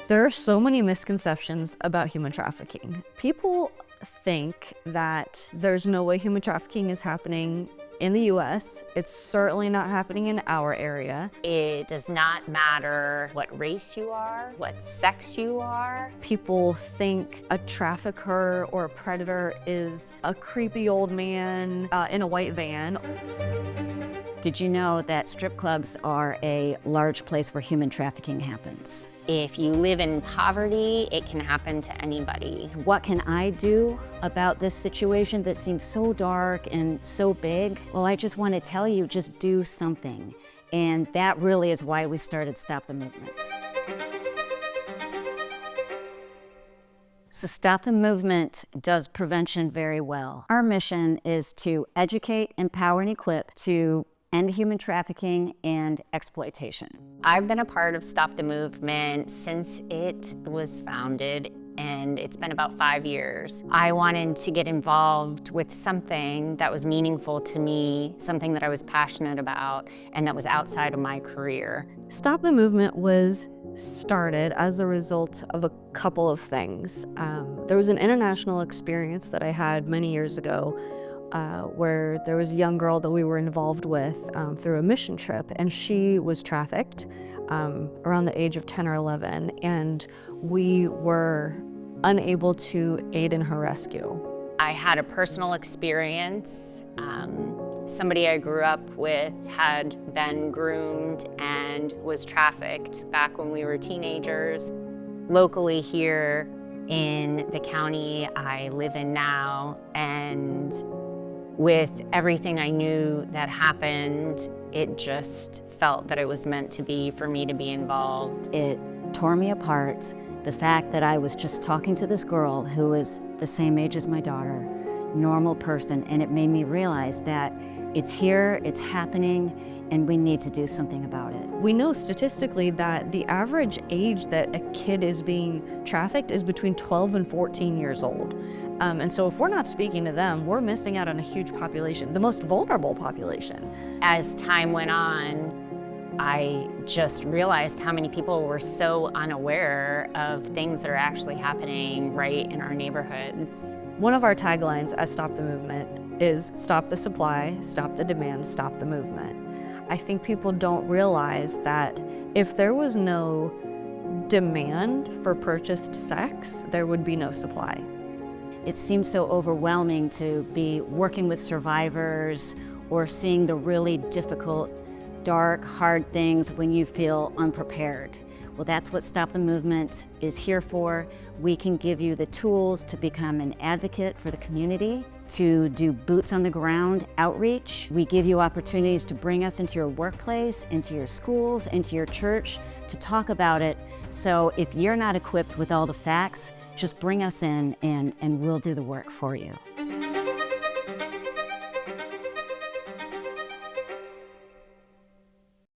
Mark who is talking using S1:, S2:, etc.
S1: There are so many misconceptions about human trafficking. People think that there's no way human trafficking is happening in the US. It's certainly not happening in our area.
S2: It does not matter what race you are, what sex you are.
S1: People think a trafficker or a predator is a creepy old man in a white van.
S3: Did you know that strip clubs are a large place where human trafficking happens?
S2: If you live in poverty, it can happen to anybody.
S3: What can I do about this situation that seems so dark and so big? Well, I just want to tell you, just do something. And that really is why we started Stop the Movement. So Stop the Movement does prevention very well. Our mission is to educate, empower, and equip to end human trafficking and exploitation.
S2: I've been a part of Stop the Movement since it was founded, and it's been about 5 years. I wanted to get involved with something that was meaningful to me, something that I was passionate about, and that was outside of my career.
S1: Stop the Movement was started as a result of a couple of things. There was an international experience that I had many years ago where there was a young girl that we were involved with through a mission trip, and she was trafficked around the age of 10 or 11, and we were unable to aid in her rescue.
S2: I had a personal experience. Somebody I grew up with had been groomed and was trafficked back when we were teenagers. Locally here in the county I live in now, and with everything I knew that happened, it just felt that it was meant to be for me to be involved.
S3: It tore me apart. The fact that I was just talking to this girl who was the same age as my daughter, normal person, and it made me realize that it's here, it's happening, and we need to do something about it.
S1: We know statistically that the average age that a kid is being trafficked is between 12 and 14 years old. And so if we're not speaking to them, we're missing out on a huge population, the most vulnerable population.
S2: As time went on, I just realized how many people were so unaware of things that are actually happening right in our neighborhoods.
S1: One of our taglines at Stop the Movement is stop the supply, stop the demand, stop the movement. I think people don't realize that if there was no demand for purchased sex, there would be no supply.
S3: It seems so overwhelming to be working with survivors or seeing the really difficult, dark, hard things when you feel unprepared. Well, that's what Stop the Movement is here for. We can give you the tools to become an advocate for the community, to do boots on the ground outreach. We give you opportunities to bring us into your workplace, into your schools, into your church, to talk about it. So if you're not equipped with all the facts, just bring us in and we'll do the work for you.